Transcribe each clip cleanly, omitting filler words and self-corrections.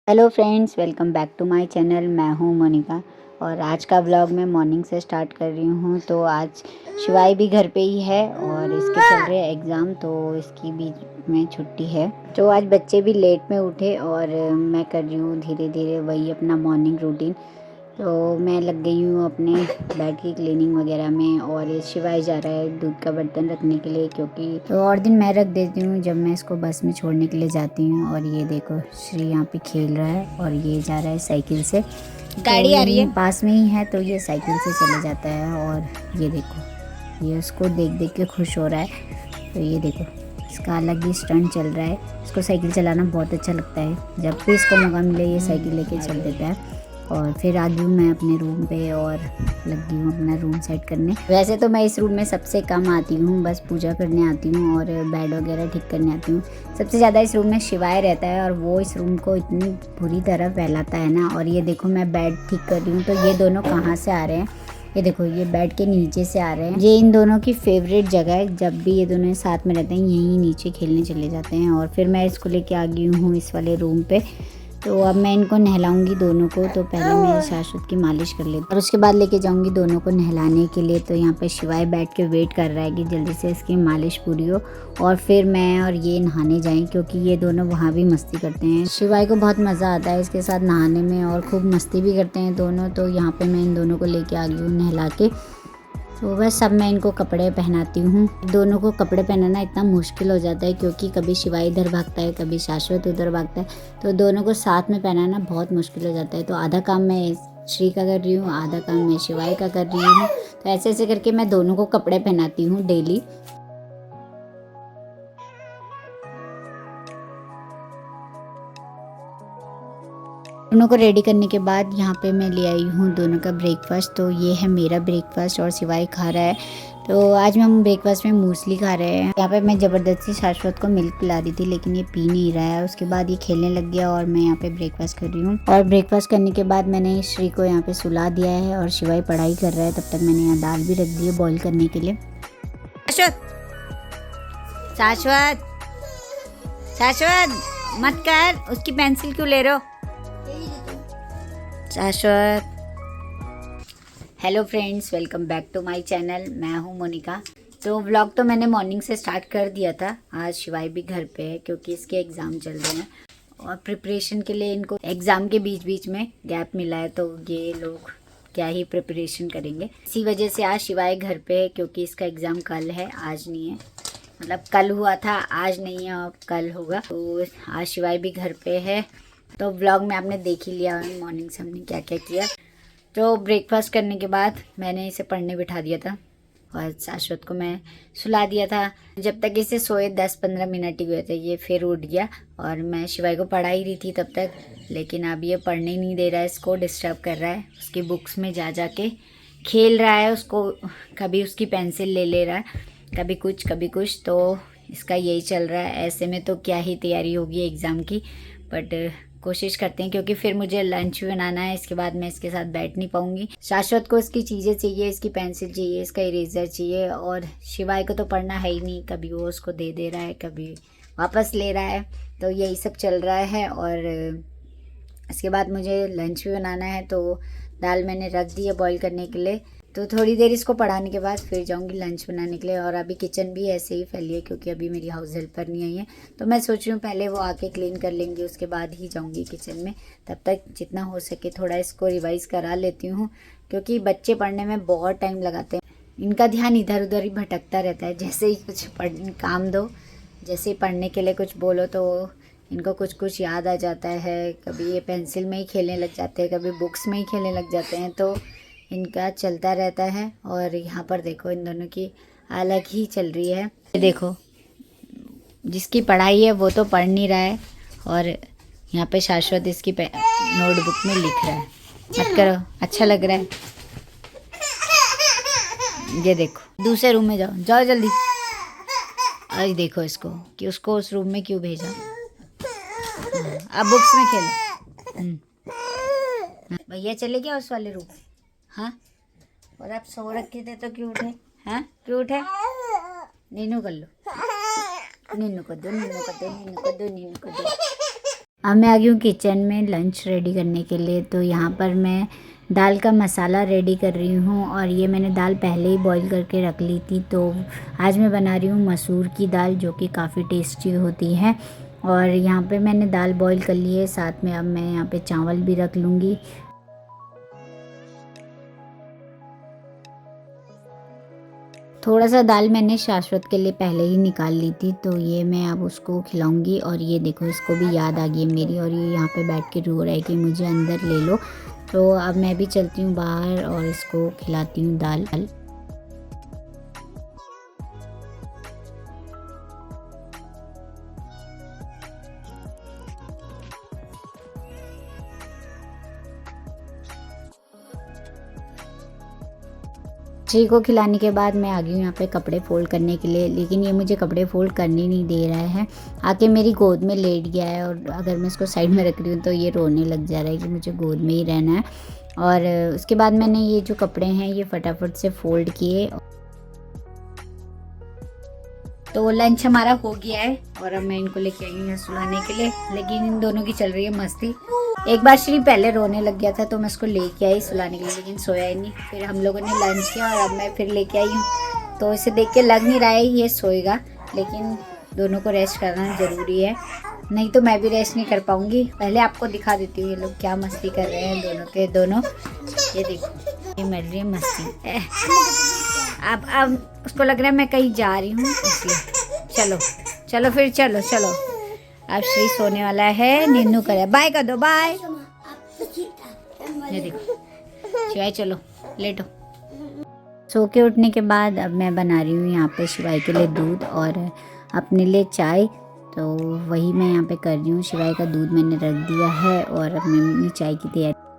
Hello friends, welcome back to my channel. मैं हूं मोनिका और आज का व्लॉग मैं मॉर्निंग से स्टार्ट कर रही हूं। तो आज शिवाई भी घर पे ही है और इसके चल रहे हैं एग्ज़ाम, तो इसकी बीच में छुट्टी है। तो आज बच्चे भी लेट में उठे और मैं कर रही हूँ धीरे धीरे वही अपना मॉर्निंग रूटीन। तो मैं लग गई हूँ अपने बेड की क्लीनिंग वगैरह में और ये शिवाय जा रहा है दूध का बर्तन रखने के लिए, क्योंकि तो और दिन मैं रख देती हूँ जब मैं इसको बस में छोड़ने के लिए जाती हूँ। और ये देखो श्री यहाँ पे खेल रहा है और ये जा रहा है साइकिल से। गाड़ी आ रही है, पास में ही है तो ये साइकिल से चले जाता है। और ये देखो ये उसको देख देख के खुश हो रहा है। तो ये देखो इसका अलग ही स्टंट चल रहा है। इसको साइकिल चलाना बहुत अच्छा लगता है। जब भी इसको मौका मिले ये साइकिल लेके चल देता है। और फिर आ गई हूँ मैं अपने रूम पे और लग गई हूँ अपना रूम सेट करने। वैसे तो मैं इस रूम में सबसे कम आती हूँ, बस पूजा करने आती हूँ और बेड वगैरह ठीक करने आती हूँ। सबसे ज़्यादा इस रूम में शिवाय रहता है और वो इस रूम को इतनी बुरी तरह फैलाता है ना। और ये देखो मैं बेड ठीक कर रही हूँ तो ये दोनों कहाँ से आ रहे हैं। ये देखो ये बेड के नीचे से आ रहे हैं। ये इन दोनों की फेवरेट जगह है। जब भी ये दोनों साथ में रहते हैं यहीं नीचे खेलने चले जाते हैं। और फिर मैं इसको लेके आ गई हूँ इस वाले रूम पे। तो अब मैं इनको नहलाऊंगी दोनों को। तो पहले मैं शाश्वत की मालिश कर लेती और उसके बाद लेके जाऊंगी दोनों को नहलाने के लिए। तो यहाँ पे शिवाय बैठ के वेट कर रहा है कि जल्दी से इसकी मालिश पूरी हो और फिर मैं और ये नहाने जाएं, क्योंकि ये दोनों वहाँ भी मस्ती करते हैं। शिवाय को बहुत मज़ा आता है इसके साथ नहाने में और खूब मस्ती भी करते हैं दोनों। तो यहाँ पर मैं इन दोनों को लेके आ गई हूँ नहला के। तो बस सब मैं इनको कपड़े पहनाती हूँ। दोनों को कपड़े पहनाना इतना मुश्किल हो जाता है क्योंकि कभी शिवाय इधर भागता है, कभी शाश्वत उधर भागता है। तो दोनों को साथ में पहनाना बहुत मुश्किल हो जाता है। तो आधा काम मैं श्री का कर रही हूँ, आधा काम मैं शिवाय का कर रही हूँ। तो ऐसे ऐसे करके मैं दोनों को कपड़े पहनाती हूँ डेली। दोनों को रेडी करने के बाद यहाँ पे मैं ले आई हूँ दोनों का ब्रेकफास्ट। तो ये है मेरा ब्रेकफास्ट और शिवाय खा रहा है। तो आज हम ब्रेकफास्ट में मूसली खा रहे हैं। यहाँ पे मैं ज़बरदस्ती शाश्वत को मिल्क पिला रही थी लेकिन ये पी नहीं रहा है। उसके बाद ये खेलने लग गया और मैं यहाँ पे ब्रेकफास्ट कर रही हूँ। और ब्रेकफास्ट करने के बाद मैंने श्री को यहाँ पे सुला दिया है और शिवाय पढ़ाई कर रहा है। तब तक मैंने यहाँ दाल भी रख दी है बॉईल करने के लिए। शाश्वत शाश्वत मत कर, उसकी पेंसिल क्यों ले रहे हो Shashwat. Hello friends, welcome back to my channel. मैं हूं मोनिका। तो व्लॉग तो मैंने मॉर्निंग से स्टार्ट कर दिया था। आज शिवाय भी घर पे है क्योंकि इसके एग्ज़ाम चल रहे हैं और प्रिपरेशन के लिए इनको एग्ज़ाम के बीच बीच में गैप मिला है। तो ये लोग क्या ही प्रिपरेशन करेंगे, इसी वजह से आज शिवाय घर पे है क्योंकि इसका एग्ज़ाम कल है, आज नहीं है। मतलब कल हुआ था, आज नहीं है, अब कल होगा। तो आज शिवाय भी घर पे है। तो व्लॉग में आपने देख ही लिया मॉर्निंग से हमने क्या क्या किया। तो ब्रेकफास्ट करने के बाद मैंने इसे पढ़ने बिठा दिया था और शाश्वत को मैं सुला दिया था। जब तक इसे सोए 10-15 मिनट ही हुए थे ये फिर उठ गया। और मैं शिवाय को पढ़ा ही रही थी तब तक, लेकिन अब ये पढ़ने नहीं दे रहा है, इसको डिस्टर्ब कर रहा है। उसकी बुक्स में जा जा के खेल रहा है। उसको कभी उसकी पेंसिल ले रहा है, कभी कुछ। तो इसका यही चल रहा है। ऐसे में तो क्या ही तैयारी होगी एग्ज़ाम की, बट कोशिश करते हैं क्योंकि फिर मुझे लंच भी बनाना है। इसके बाद मैं इसके साथ बैठ नहीं पाऊंगी। शाश्वत को इसकी चीज़ें चाहिए, इसकी पेंसिल चाहिए, इसका इरेजर चाहिए। और शिवाय को तो पढ़ना है ही नहीं, कभी वो उसको दे रहा है, कभी वापस ले रहा है। तो यही सब चल रहा है। और इसके बाद मुझे लंच भी बनाना है। तो दाल मैंने रख दी है बॉईल करने के लिए। तो थोड़ी देर इसको पढ़ाने के बाद फिर जाऊंगी लंच बनाने के लिए। और अभी किचन भी ऐसे ही फैली है क्योंकि अभी मेरी हाउस हेल्पर नहीं आई है। तो मैं सोच रही हूँ पहले वो आके क्लीन कर लेंगी, उसके बाद ही जाऊंगी किचन में। तब तक जितना हो सके थोड़ा इसको रिवाइज़ करा लेती हूँ क्योंकि बच्चे पढ़ने में बहुत टाइम लगाते हैं। इनका ध्यान इधर उधर ही भटकता रहता है। जैसे ही कुछ काम दो, जैसे ही पढ़ने के लिए कुछ बोलो तो इनको कुछ याद आ जाता है। कभी ये पेंसिल में ही खेलने लग जाते हैं, कभी बुक्स में ही खेलने लग जाते हैं। तो इनका चलता रहता है। और यहाँ पर देखो इन दोनों की अलग ही चल रही है। देखो जिसकी पढ़ाई है वो तो पढ़ नहीं रहा है और यहाँ पे शाश्वत इसकी नोटबुक में लिख रहा है। मत करो, अच्छा लग रहा है। ये देखो दूसरे रूम में जाओ, जाओ जल्दी। अरे देखो इसको कि उसको उस रूम में क्यों भेजा। अब बुक्स में खेलो। भैया चले गया उस वाले रूम। हाँ, और आप सो रखे थे तो क्यों उठे? हाँ क्यों उठे? नीनू कर लो, नीनू को दो, नीनू को दो, नीनू को दो, नीनू को दो। अब मैं आ गई हूँ किचन में लंच रेडी करने के लिए। तो यहाँ पर मैं दाल का मसाला रेडी कर रही हूँ और ये मैंने दाल पहले ही बॉईल करके रख ली थी। तो आज मैं बना रही हूँ मसूर की दाल, जो कि काफ़ी टेस्टी होती है। और यहाँ पे मैंने दाल बॉईल कर ली है, साथ में अब मैं यहाँ पे चावल भी रख लूँगी। थोड़ा सा दाल मैंने शाश्वत के लिए पहले ही निकाल ली थी, तो ये मैं अब उसको खिलाऊंगी। और ये देखो, इसको भी याद आ गई है मेरी, और ये यहाँ पे बैठ के रो रहा है कि मुझे अंदर ले लो। तो अब मैं भी चलती हूँ बाहर और इसको खिलाती हूँ दाल। बच्ची को खिलाने के बाद मैं आ गई हूँ यहाँ पे कपड़े फोल्ड करने के लिए, लेकिन ये मुझे कपड़े फोल्ड करने नहीं दे रहा है। आके मेरी गोद में लेट गया है, और अगर मैं इसको साइड में रख रही हूँ तो ये रोने लग जा रहा है कि मुझे गोद में ही रहना है। और उसके बाद मैंने ये जो कपड़े हैं ये फटाफट से फोल्ड किए। तो लंच हमारा हो गया है और अब मैं इनको लेके आई हूँ सुलाने के लिए, लेकिन इन दोनों की चल रही है मस्ती। एक बार श्री पहले रोने लग गया था तो मैं उसको लेके आई सुलाने के लिए, लेकिन सोया ही नहीं। फिर हम लोगों ने लंच किया और अब मैं फिर लेके आई हूँ। तो इसे देख के लग नहीं रहा है ये सोएगा, लेकिन दोनों को रेस्ट करना ज़रूरी है, नहीं तो मैं भी रेस्ट नहीं कर पाऊँगी। पहले आपको दिखा देती हूँ ये लोग क्या मस्ती कर रहे हैं दोनों के दोनों। ये देखो, ये मर रही है मस्ती। अब उसको लग रहा है मैं कहीं जा रही हूँ, इसलिए चलो चलो फिर चलो चलो। अब श्री सोने वाला है, नीनू करे बाय कर दो, बाय। ये देखो शिवाय, चलो लेटो। सो के उठने के बाद अब मैं बना रही हूँ यहाँ पे शिवाय के लिए दूध और अपने लिए चाय। तो वही मैं यहाँ पे कर रही हूँ। शिवाय का दूध मैंने रख दिया है और अब मैं अपनी चाय की तैयारी।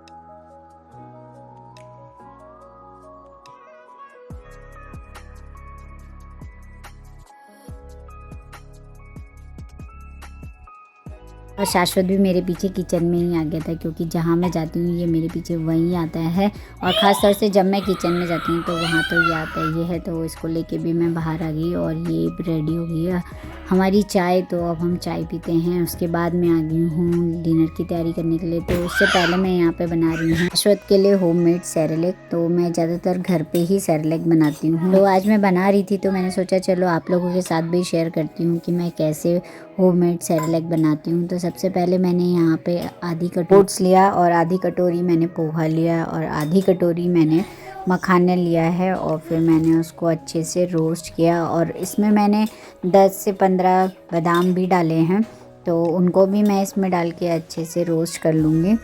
और शाश्वत भी मेरे पीछे किचन में ही आ गया था, क्योंकि जहाँ मैं जाती हूँ ये मेरे पीछे वहीं आता है। और ख़ास तौर से जब मैं किचन में जाती हूँ तो वहाँ तो ये आता ही है। तो इसको लेके भी मैं बाहर आ गई और ये रेडी हो गई है हमारी चाय। तो अब हम चाय पीते हैं। उसके बाद मैं आ गई हूँ डिनर की तैयारी करने के लिए। तो उससे पहले मैं यहाँ पर बना रही हूँ शाश्वत के लिए होममेड सेरेलैक। तो मैं ज़्यादातर घर पर ही सेरेलैक बनाती हूँ। तो आज मैं बना रही थी तो मैंने सोचा चलो आप लोगों के साथ भी शेयर करती हूँ कि मैं कैसे होममेड सेरेलैक बनाती हूँ। तो सबसे पहले मैंने यहाँ पे आधी कटोरी ओट्स लिया और आधी कटोरी मैंने पोहा लिया और आधी कटोरी मैंने मखाने लिया है। और फिर मैंने उसको अच्छे से रोस्ट किया और इसमें मैंने 10 से 15 बादाम भी डाले हैं। तो उनको भी मैं इसमें डाल के अच्छे से रोस्ट कर लूँगी।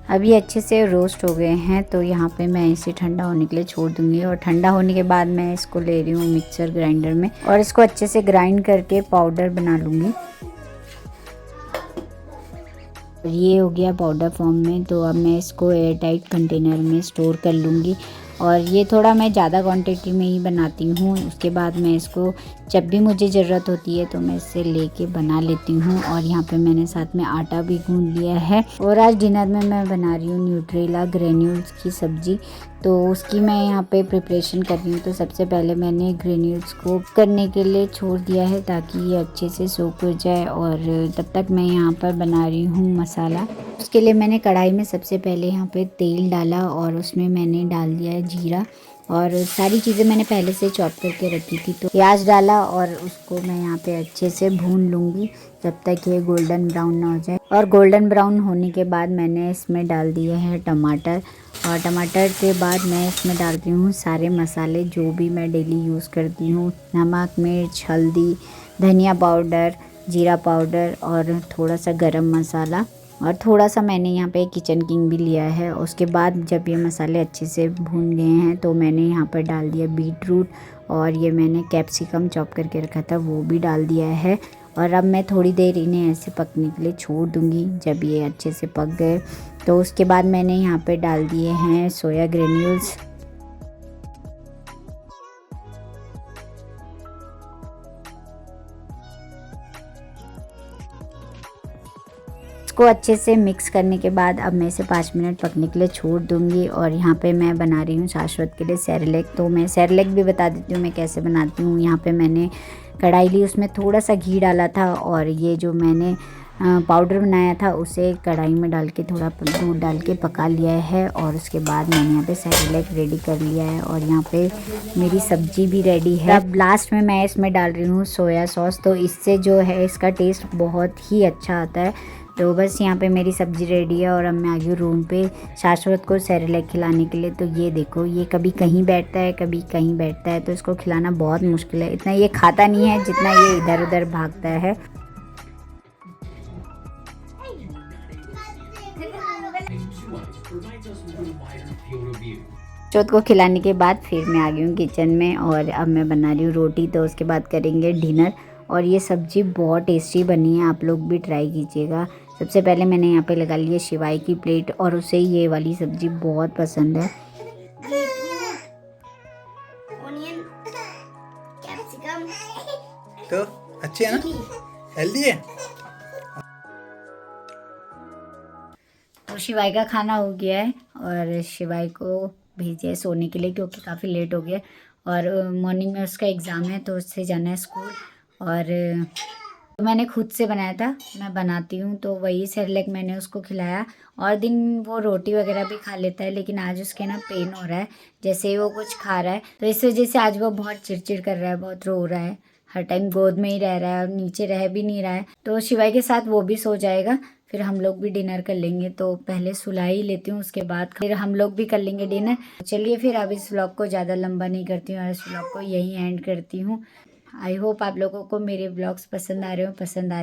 अब ये अच्छे से रोस्ट हो गए हैं। तो यहाँ पे मैं इसे ठंडा होने के लिए छोड़ दूँगी और ठंडा होने के बाद मैं इसको ले रही हूँ मिक्सर ग्राइंडर में और इसको अच्छे से ग्राइंड करके पाउडर बना लूँगी। ये हो गया पाउडर फॉर्म में। तो अब मैं इसको एयर टाइट कंटेनर में स्टोर कर लूँगी। और ये थोड़ा मैं ज़्यादा क्वांटिटी में ही बनाती हूँ। उसके बाद मैं इसको जब भी मुझे ज़रूरत होती है तो मैं इससे लेके बना लेती हूँ। और यहाँ पे मैंने साथ में आटा भी गूंद लिया है। और आज डिनर में मैं बना रही हूँ न्यूट्रेला ग्रेन्यूल्स की सब्ज़ी। तो उसकी मैं यहाँ पे प्रिपरेशन कर रही हूँ। तो सबसे पहले मैंने ग्रेन्यूल्स को करने के लिए छोड़ दिया है ताकि ये अच्छे से सोख हो जाए। और तब तक मैं यहाँ पर बना रही हूँ मसाला। उसके लिए मैंने कढ़ाई में सबसे पहले यहाँ पे तेल डाला और उसमें मैंने डाल दिया है जीरा। और सारी चीज़ें मैंने पहले से चॉप करके रखी थी। तो प्याज डाला और उसको मैं यहाँ पे अच्छे से भून लूँगी जब तक ये गोल्डन ब्राउन ना हो जाए। और गोल्डन ब्राउन होने के बाद मैंने इसमें डाल दिए हैं टमाटर। और टमाटर के बाद मैं इसमें डालती हूँ सारे मसाले जो भी मैं डेली यूज़ करती हूँ। नमक, मिर्च, हल्दी, धनिया पाउडर, जीरा पाउडर और थोड़ा सा गरम मसाला। और थोड़ा सा मैंने यहाँ पे किचन किंग भी लिया है। उसके बाद जब ये मसाले अच्छे से भून गए हैं तो मैंने यहाँ पर डाल दिया बीट रूट और ये मैंने कैप्सिकम चॉप करके रखा था वो भी डाल दिया है। और अब मैं थोड़ी देर इन्हें ऐसे पकने के लिए छोड़ दूँगी। जब ये अच्छे से पक गए तो उसके बाद मैंने यहाँ पे डाल दिए हैं सोया ग्रेन्यूल्स। इसको अच्छे से मिक्स करने के बाद अब मैं इसे 5 मिनट पकने के लिए छोड़ दूँगी। और यहाँ पे मैं बना रही हूँ शाश्वत के लिए सेरेलैक। तो मैं सेरेलैक भी बता देती हूँ मैं कैसे बनाती हूँ। यहाँ पे मैंने कढ़ाई ली, उसमें थोड़ा सा घी डाला था और ये जो मैंने पाउडर बनाया था उसे कढ़ाई में डाल के थोड़ा दूध डाल के पका लिया है। और उसके बाद मैंने यहाँ पे सेरेलैक रेडी कर लिया है और यहाँ पे मेरी सब्जी भी रेडी है। अब लास्ट में मैं इसमें डाल रही हूँ सोया सॉस, तो इससे जो है इसका टेस्ट बहुत ही अच्छा आता है। तो बस यहाँ पे मेरी सब्जी रेडी है और अब मैं आ गई रूम पे शाश्वत को सेरेलैक खिलाने के लिए। तो ये देखो, ये कभी कहीं बैठता है कभी कहीं बैठता है, तो इसको खिलाना बहुत मुश्किल है। इतना ये खाता नहीं है जितना ये इधर उधर भागता है। शाश्वत को खिलाने के बाद फिर मैं आ गई हूँ किचन में और अब मैं बना रही हूँ रोटी। तो उसके बाद करेंगे डिनर। और ये सब्ज़ी बहुत टेस्टी बनी है, आप लोग भी ट्राई कीजिएगा। सबसे पहले मैंने यहाँ पे लगा लिया शिवाई की प्लेट और उसे ये वाली सब्ज़ी बहुत पसंद है। तो अच्छी है ना, हेल्दी है। तो शिवाई का खाना हो गया है और शिवाई को भेजिए सोने के लिए क्योंकि काफ़ी लेट हो गया और मॉर्निंग में उसका एग्ज़ाम है तो उससे जाना है स्कूल। और मैंने खुद से बनाया था, मैं बनाती हूँ तो वही सेरेलैक मैंने उसको खिलाया। और दिन वो रोटी वगैरह भी खा लेता है, लेकिन आज उसके ना पेन हो रहा है जैसे वो कुछ खा रहा है, तो इस वजह से आज वो बहुत चिड़चिड़ कर रहा है, बहुत रो रहा है, हर टाइम गोद में ही रह रहा है और नीचे रह भी नहीं रहा है। तो शिवाई के साथ वो भी सो जाएगा, फिर हम लोग भी डिनर कर लेंगे। तो पहले सुला ही लेती हूँ, उसके बाद फिर हम लोग भी कर लेंगे डिनर। चलिए फिर अब इस व्लॉग को ज़्यादा लंबा नहीं करती हूँ और इस व्लॉग को यहीं एंड करती हूँ। आई होप आप लोगों को मेरे ब्लॉग्स पसंद आ रहे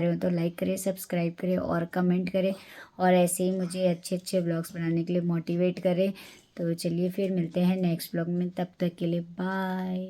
हो तो लाइक करें, सब्सक्राइब करें और कमेंट करें और ऐसे ही मुझे अच्छे अच्छे ब्लॉग्स बनाने के लिए मोटिवेट करें। तो चलिए फिर मिलते हैं नेक्स्ट ब्लॉग में, तब तक के लिए बाय।